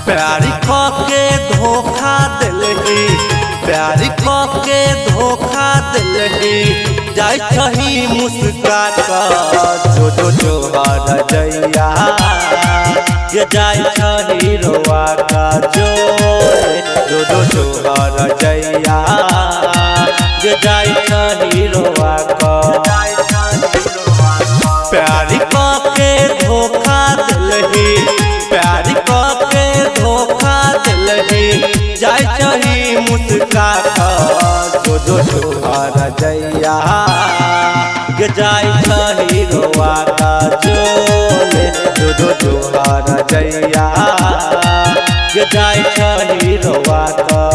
प्यारी के धोखा दिलही, प्यारी के धोखा दिलही, जाय छही मुस्का कर जो जो जोहर जैया ये जाय छही रोआ का जो जो जोहर जैया ये जाय छही रोआ का। प्यारी के धोखा दिलही, प्यारी के धोखा दिलही, जाय छही मुस्का कर जो जो जोहर जैया ये जाय छही रोआ का जो जो जोहर जैया ये जाय छही रोआ का।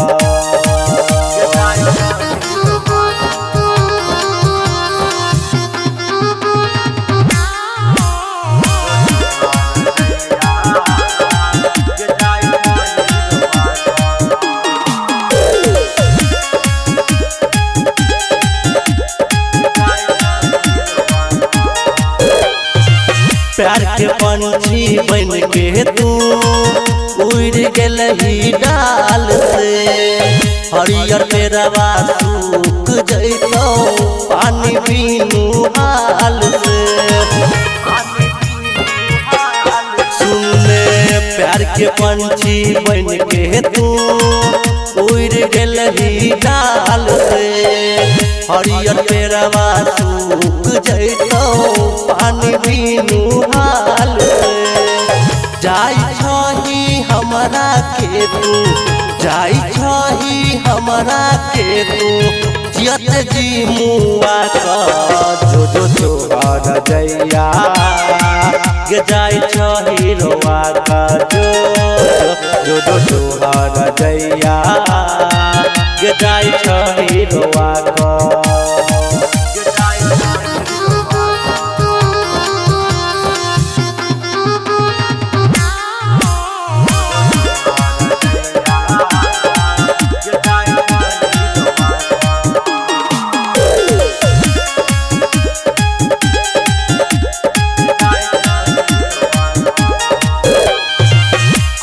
प्यार के पंछी बन के तू उड़ गेलही डाल से, हरियर पेड़वा सूख जैतो पानी पीनू हाल से। सुनले प्यार के पंछी बन के तू उड़ गेलही डाल से, हरियर पेड़वा सूख जैतो पानी पीनू हाल से। जाय छही हमरा के तू, जाय छही हमरा के तू, जियत जी मुआ का जो जो जोहर जैया ये जाय छही रोआ का जो जो जोहर जैया ये जाय छही रोआ का।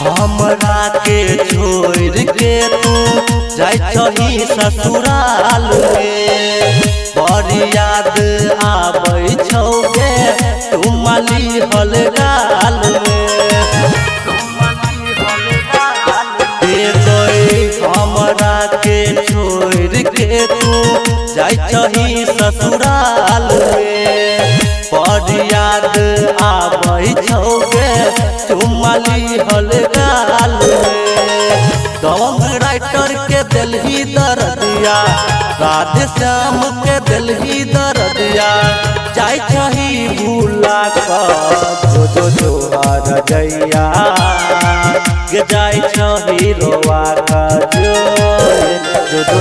हमरा के छोड़ के तू जाय छही ससुराल में, बड़ी याद आबै छौगे तू माली हल गाल में। हमरा के छोड़ के तू जाय छही ससुराल में, बड़ी याद आबै छौगे तू माली हल गाल में। दौंग राइटर के दिलही दर्दिया, राधे श्याम के दिलही दर्दिया, जाय छही भूला कर जो जो जोहर जैया ये जाय छही रोआ का जो जो